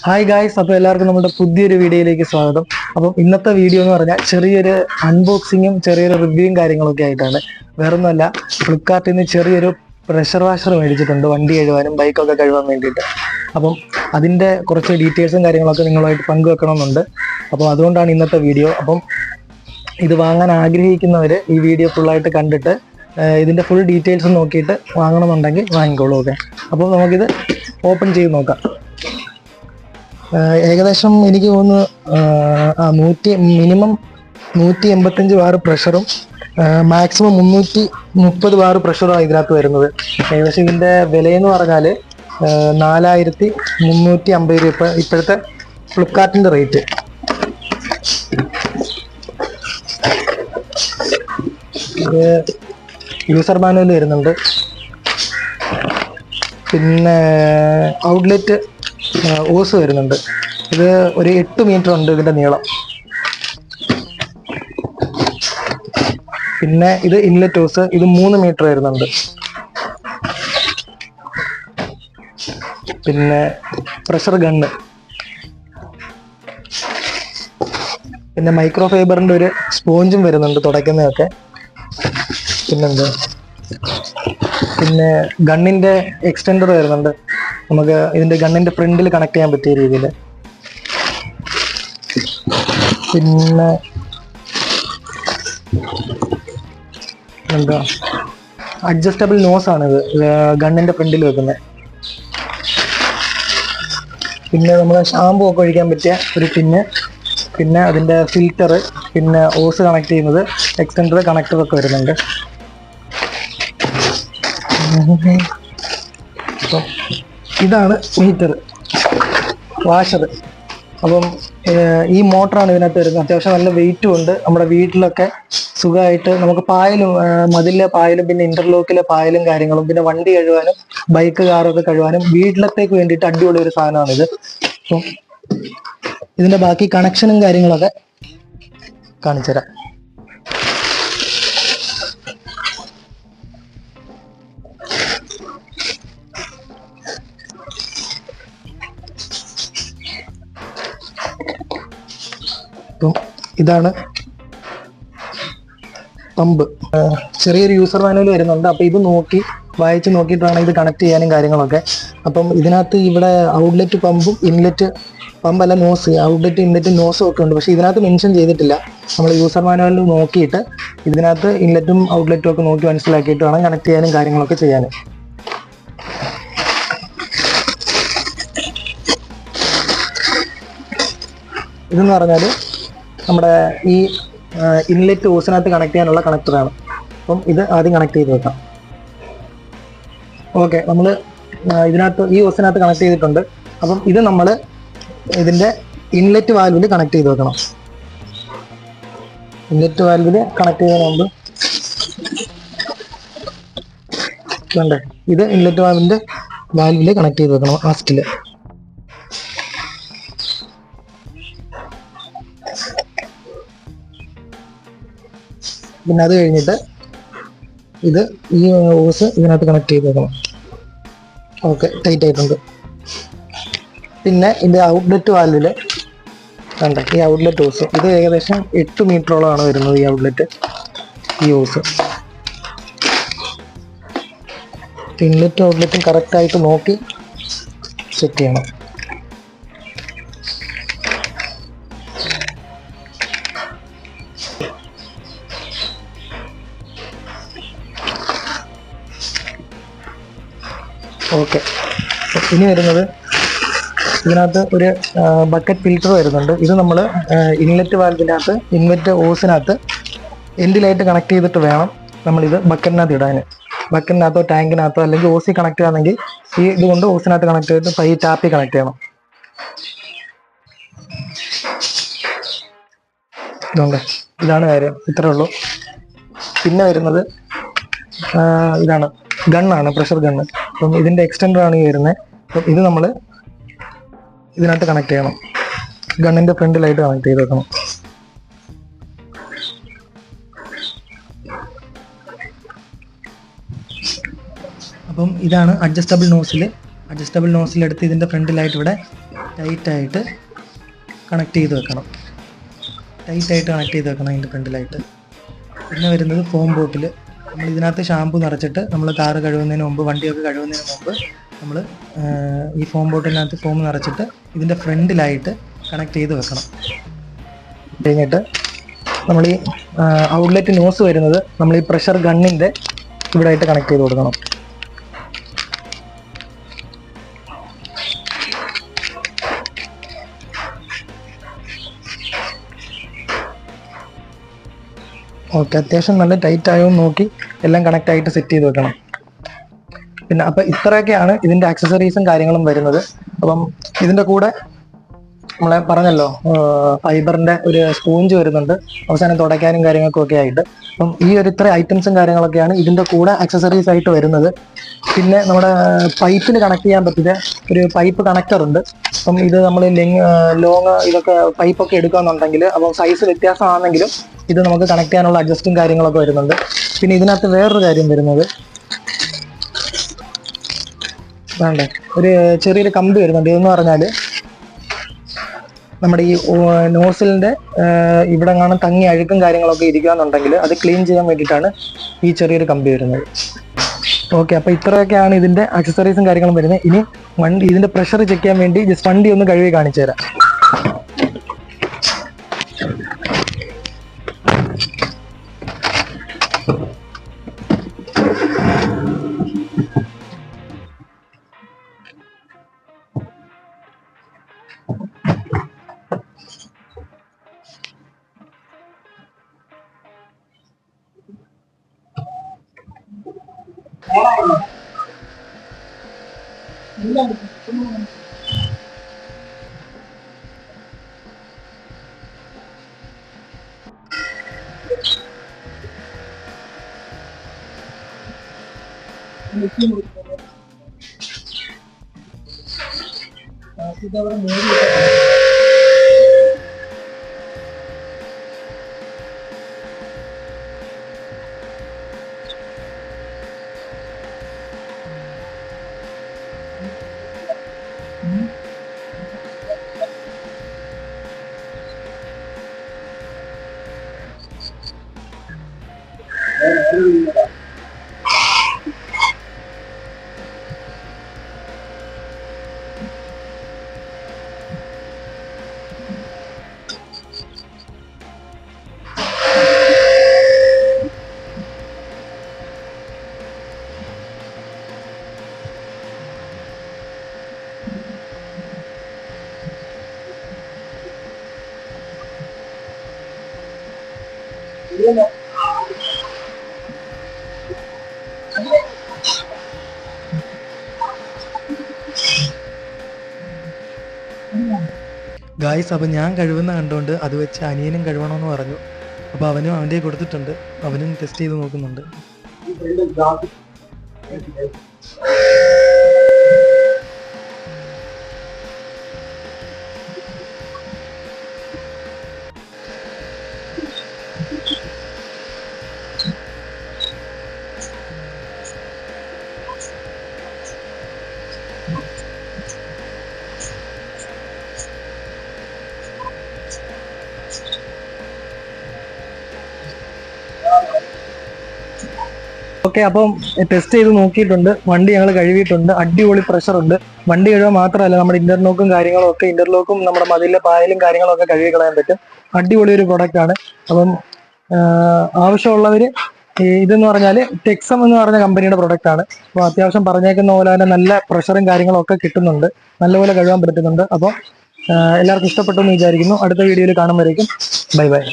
Hi guys, അപ്പോൾ എല്ലാവർക്കും നമ്മുടെ പുതിയൊരു വീഡിയോയിലേക്ക് സ്വാഗതം. അപ്പം ഇന്നത്തെ വീഡിയോ എന്ന് പറഞ്ഞാൽ ചെറിയൊരു അൺബോക്സിങ്ങും ചെറിയൊരു റിവ്യൂവും കാര്യങ്ങളൊക്കെ ആയിട്ടാണ്. വേറൊന്നുമല്ല, ഫ്ലിപ്കാർട്ടിൽ നിന്ന് ചെറിയൊരു പ്രഷർ വാഷർ മേടിച്ചിട്ടുണ്ട് വണ്ടി കഴുകാനും ബൈക്കൊക്കെ കഴുകാൻ വേണ്ടിയിട്ട്. അപ്പം അതിൻ്റെ കുറച്ച് ഡീറ്റെയിൽസും കാര്യങ്ങളൊക്കെ നിങ്ങളുമായിട്ട് പങ്കുവെക്കണമെന്നുണ്ട്. അപ്പോൾ അതുകൊണ്ടാണ് ഇന്നത്തെ വീഡിയോ. അപ്പം ഇത് വാങ്ങാൻ ആഗ്രഹിക്കുന്നവർ ഈ വീഡിയോ ഫുള്ളായിട്ട് കണ്ടിട്ട് ഇതിൻ്റെ ഫുൾ ഡീറ്റെയിൽസ് നോക്കിയിട്ട് വാങ്ങണമെന്നുണ്ടെങ്കിൽ വാങ്ങിക്കോളൂ. ഓക്കെ, അപ്പോൾ നമുക്കിത് ഓപ്പൺ ചെയ്ത് നോക്കാം. ഏകദേശം എനിക്ക് തോന്നുന്നു മിനിമം 185 ബാർ പ്രഷറും മാക്സിമം 330 ബാർ പ്രഷറുമാണ് ഇതിനകത്ത് വരുന്നത്. ഏകദേശം ഇതിൻ്റെ വിലയെന്ന് പറഞ്ഞാൽ 4350 രൂപ ഇപ്പോഴത്തെ ഫ്ലിപ്കാർട്ടിൻ്റെ റേറ്റ്. ഇത് യൂസർ മാനുവൽ വരുന്നുണ്ട്. പിന്നെ ഔട്ട്ലെറ്റ് ഓസ് വരുന്നുണ്ട്. ഇത് ഒരു 8 മീറ്റർ ഉണ്ട് ഇതിന്റെ നീളം. പിന്നെ ഇത് ഇൻലെറ്റ് ഓസ്, ഇത് 3 മീറ്റർ വരുന്നുണ്ട്. പിന്നെ പ്രഷർ ഗണ്ണ്, പിന്നെ മൈക്രോ ഫൈബറിന്റെ ഒരു സ്പോഞ്ചും വരുന്നുണ്ട് തുടയ്ക്കുന്നതൊക്കെ. പിന്നെന്താ, പിന്നെ ഗണ്ണിന്റെ എക്സ്റ്റൻഡർ വരുന്നുണ്ട്. നമുക്ക് ഇതിന്റെ ഗണ്ണിന്റെ ഫ്രണ്ടിൽ കണക്ട് ചെയ്യാൻ പറ്റിയ രീതിയിൽ. പിന്നെ എന്താ, അഡ്ജസ്റ്റബിൾ നോസ് ആണ് ഇത് ഗണ്ണിന്റെ ഫ്രണ്ടിൽ വെക്കുന്നത്. പിന്നെ നമ്മൾ ഷാമ്പു ഒക്കെ ഒഴിക്കാൻ പറ്റിയ ഒരു ടിന്ന്, പിന്നെ അതിന്റെ ഫിൽറ്റർ, പിന്നെ ഓസ് കണക്ട് ചെയ്യുന്നത്, എക്സ്റ്റൻഡർ, കണക്ടർ ഒക്കെ വരുന്നുണ്ട്. അപ്പം ഇതാണ് മീറ്റർ വാഷർ. അപ്പം ഈ മോട്ടറാണ് ഇതിനകത്ത് വരുന്നത്. അത്യാവശ്യം നല്ല വെയിറ്റും ഉണ്ട്. നമ്മുടെ വീട്ടിലൊക്കെ സുഖമായിട്ട് നമുക്ക് പായലും, മതിലിലെ പായലും, പിന്നെ ഇന്റർലോക്കിലെ പായലും കാര്യങ്ങളും, പിന്നെ വണ്ടി കഴുകാനും ബൈക്ക് കാറൊക്കെ കഴുകാനും വീട്ടിലത്തേക്ക് വേണ്ടിയിട്ട് അടിപൊളി ഒരു സാധനമാണിത്. അപ്പം ഇതിന്റെ ബാക്കി കണക്ഷനും കാര്യങ്ങളൊക്കെ കാണിച്ചുതരാം. ഇതാണ് പമ്പ്. ചെറിയൊരു യൂസർ മാനുവൽ വരുന്നുണ്ട്. അപ്പൊ ഇത് വായിച്ച് നോക്കിയിട്ട് വേണം ഇത് കണക്ട് ചെയ്യാനും കാര്യങ്ങളൊക്കെ. അപ്പം ഇതിനകത്ത് ഇവിടെ ഔട്ട്ലെറ്റ് പമ്പും ഇൻലെറ്റ് പമ്പല്ല, നോസ്, ഔട്ട്ലെറ്റ് ഇൻലെറ്റ് നോസും ഒക്കെ ഉണ്ട്. പക്ഷെ ഇതിനകത്ത് മെൻഷൻ ചെയ്തിട്ടില്ല. നമ്മൾ യൂസർ മാനുവലിൽ നോക്കിയിട്ട് ഇതിനകത്ത് ഇൻലെറ്റും ഔട്ട്ലെറ്റും ഒക്കെ നോക്കി മനസ്സിലാക്കിയിട്ട് വേണം കണക്ട് ചെയ്യാനും കാര്യങ്ങളൊക്കെ ചെയ്യാനും. ഇതെന്ന് പറഞ്ഞാൽ നമ്മുടെ ഈ ഇൻലെറ്റ് ഓസിനകത്ത് കണക്ട് ചെയ്യാനുള്ള കണക്ടറാണ്. അപ്പം ഇത് ആദ്യം കണക്ട് ചെയ്ത് വെക്കാം. ഓക്കെ, നമ്മൾ ഇതിനകത്ത് ഈ ഓസിനകത്ത് കണക്ട് ചെയ്തിട്ടുണ്ട്. അപ്പം ഇത് നമ്മൾ ഇതിൻ്റെ ഇൻലെറ്റ് വാൽവിൽ കണക്ട് ചെയ്ത് വെക്കണം. ഇൻലെറ്റ് വാൽവിൽ കണക്ട് ചെയ്യുന്നതിന് മുമ്പ് വേണ്ടേ, ഇത് ഇൻലെറ്റ് വാൽവിൽ കണക്ട് ചെയ്ത് വെക്കണം ഫസ്റ്റിൽ. പിന്നെ അത് കഴിഞ്ഞിട്ട് ഈ ഓസ് ഇതിനകത്ത് കണക്ട് ചെയ്ത് വെക്കണം. ഓക്കെ, ടൈറ്റ് ആയിട്ടുണ്ട്. പിന്നെ ഇതിൻ്റെ ഔട്ട്ലെറ്റ് വാൽവിൽ കണ്ട ഈ ഔട്ട്ലെറ്റ് ഓസ്, ഇത് ഏകദേശം 8 മീറ്ററോളമാണ് വരുന്നത് ഈ ഔട്ട്ലെറ്റ്, ഈ ഓസ്. ഇൻലെറ്റും ഔട്ട്ലെറ്റും കറക്റ്റായിട്ട് നോക്കി സെറ്റ് ചെയ്യണം. ഓക്കെ, ഇനി വരുന്നത് ഇതിനകത്ത് ഒരു ബക്കറ്റ് ഫിൽറ്റർ വരുന്നുണ്ട്. ഇത് നമ്മൾ ഇൻലെറ്റ് വാൽവിനകത്ത്, ഇൻലെറ്റ് ഓസിനകത്ത് എൻഡിലായിട്ട് കണക്ട് ചെയ്തിട്ട് വേണം നമ്മളിത് ബക്കറ്റിനകത്ത് ഇടാൻ. ബക്കറ്റിനകത്തോ ടാങ്കിനകത്തോ അല്ലെങ്കിൽ ഓസി കണക്ട് ചെയ്യണമെങ്കിൽ ഈ ഇതുകൊണ്ട് ഓസിനകത്ത് കണക്ട് ചെയ്തിട്ട് ഈ ടാപ്പിൽ കണക്ട് ചെയ്യണം. ഇതുകൊണ്ട് ഇതാണ് കാര്യം, ഇത്രേ ഉള്ളൂ. പിന്നെ വരുന്നത് ഇതാണ് ഗണ്ണാണ്, പ്രഷർ ഗണ്ണ്. അപ്പം ഇതിൻ്റെ എക്സ്റ്റൻഡർ ആണ് ഈ വരുന്നത്. അപ്പം ഇത് നമ്മൾ ഇതിനകത്ത് കണക്ട് ചെയ്യണം. ഗണ്ണിൻ്റെ ഫ്രണ്ടിലായിട്ട് കണക്ട് ചെയ്ത് വെക്കണം. അപ്പം ഇതാണ് അഡ്ജസ്റ്റബിൾ നോസിൽ. അഡ്ജസ്റ്റബിൾ നോസിലെടുത്ത് ഇതിൻ്റെ ഫ്രണ്ടിലായിട്ട് ഇവിടെ ടൈറ്റായിട്ട് കണക്ട് ചെയ്ത് വെക്കണം. അതിൻ്റെ ഫ്രണ്ടിലായിട്ട്. പിന്നെ വരുന്നത് ഫോം ബോട്ടിൽ. നമ്മൾ ഇതിനകത്ത് ഷാമ്പു നിറച്ചിട്ട് നമ്മൾ കാറ് കഴുകുന്നതിന് മുമ്പ്, വണ്ടിയൊക്കെ കഴുകുന്നതിന് മുമ്പ് നമ്മൾ ഈ ഫോം ബോട്ടിലിനകത്ത് ഫോം നിറച്ചിട്ട് ഇതിൻ്റെ ഫ്രണ്ടിലായിട്ട് കണക്ട് ചെയ്ത് വെക്കണം. കഴിഞ്ഞിട്ട് നമ്മൾ ഈ ഔട്ട്ലെറ്റ് നോസ് വരുന്നത് നമ്മൾ ഈ പ്രഷർ ഗണ്ണിൻ്റെ ഇവിടെ ആയിട്ട് കണക്ട് ചെയ്ത് കൊടുക്കണം. ഓക്കെ, അത്യാവശ്യം നല്ല ടൈറ്റ് ആയോ നോക്കി എല്ലാം കണക്ട് ആയിട്ട് സെറ്റ് ചെയ്ത് വെക്കണം. പിന്നെ അപ്പം ഇത്രയൊക്കെയാണ് ഇതിൻ്റെ ആക്സസറീസും കാര്യങ്ങളും വരുന്നത്. അപ്പം ഇതിൻ്റെ കൂടെ നമ്മളെ പറഞ്ഞല്ലോ ഫൈബറിൻ്റെ ഒരു സ്പോഞ്ച് വരുന്നുണ്ട് അവസാനം തുടയ്ക്കാനും കാര്യങ്ങൾക്കും ഒക്കെ ആയിട്ട്. അപ്പം ഈ ഒരു ഇത്ര ഐറ്റംസും കാര്യങ്ങളൊക്കെയാണ് ഇതിൻ്റെ കൂടെ ആക്സസറീസ് ആയിട്ട് വരുന്നത്. പിന്നെ നമ്മുടെ പൈപ്പിന് കണക്ട് ചെയ്യാൻ പറ്റിയ ഒരു പൈപ്പ് കണക്ടർ ഉണ്ട്. അപ്പം ഇത് നമ്മൾ ലോങ് ഇതൊക്കെ പൈപ്പൊക്കെ എടുക്കുകയെന്നുണ്ടെങ്കിൽ അപ്പം സൈസ് വ്യത്യാസമാണെങ്കിലും ഇത് നമുക്ക് കണക്ട് ചെയ്യാനുള്ള അഡ്ജസ്റ്റും കാര്യങ്ങളൊക്കെ വരുന്നുണ്ട്. പിന്നെ ഇതിനകത്ത് വേറൊരു കാര്യം വരുന്നത് വേണ്ടേ, ഒരു ചെറിയൊരു കമ്പി വരുന്നുണ്ട്. ഇതെന്ന് പറഞ്ഞാൽ നമ്മുടെ ഈ നോസിലിൻ്റെ ഇവിടെ കാണാൻ തങ്ങി അഴുക്കും കാര്യങ്ങളൊക്കെ ഇരിക്കുകയെന്നുണ്ടെങ്കിൽ അത് ക്ലീൻ ചെയ്യാൻ വേണ്ടിയിട്ടാണ് ഈ ചെറിയൊരു കമ്പി വരുന്നത്. ഓക്കെ, അപ്പോൾ ഇത്രയൊക്കെയാണ് ഇതിൻ്റെ ആക്സസറീസും കാര്യങ്ങളും വരുന്നത്. ഇനി വണ്ടി ഇതിൻ്റെ പ്രഷർ ചെക്ക് ചെയ്യാൻ വേണ്ടി ജസ്റ്റ് വണ്ടി ഒന്ന് കഴുകി കാണിച്ചു തരാം. ഗായ്സ്, അപ്പം ഞാൻ കഴിവുന്ന കണ്ടുകൊണ്ട് അത് വെച്ച് അനിയനും കഴിവണമെന്ന് പറഞ്ഞു. അപ്പോൾ അവനും അവൻ്റെ കൊടുത്തിട്ടുണ്ട്, അവനും ടെസ്റ്റ് ചെയ്ത് നോക്കുന്നുണ്ട്. ഓക്കെ, അപ്പം ടെസ്റ്റ് ചെയ്ത് നോക്കിയിട്ടുണ്ട്. വണ്ടി ഞങ്ങൾ കഴുകിയിട്ടുണ്ട്. അടിപൊളി പ്രഷറുണ്ട്. വണ്ടി കഴുകുക മാത്രമല്ല, നമ്മുടെ ഇന്റർലോക്കും കാര്യങ്ങളും ഒക്കെ, ഇന്റർലോക്കും നമ്മുടെ മതിലിലെ പായലും കാര്യങ്ങളൊക്കെ കഴുകി കളയാൻ പറ്റും. അടിപൊളി ഒരു പ്രൊഡക്റ്റാണ്. അപ്പം ആവശ്യമുള്ളവർ ഇതെന്ന് പറഞ്ഞാൽ ടെക്സം എന്ന് പറഞ്ഞ കമ്പനിയുടെ പ്രൊഡക്റ്റ് ആണ്. അപ്പോൾ അത്യാവശ്യം പറഞ്ഞേക്കുന്ന പോലെ തന്നെ നല്ല പ്രഷറും കാര്യങ്ങളും ഒക്കെ കിട്ടുന്നുണ്ട്, നല്ലപോലെ കഴുകാൻ പറ്റുന്നുണ്ട്. അപ്പോൾ എല്ലാവർക്കും ഇഷ്ടപ്പെട്ടു എന്ന് വിചാരിക്കുന്നു. അടുത്ത വീഡിയോയിൽ കാണുമ്പോഴേക്കും ബൈ ബൈ.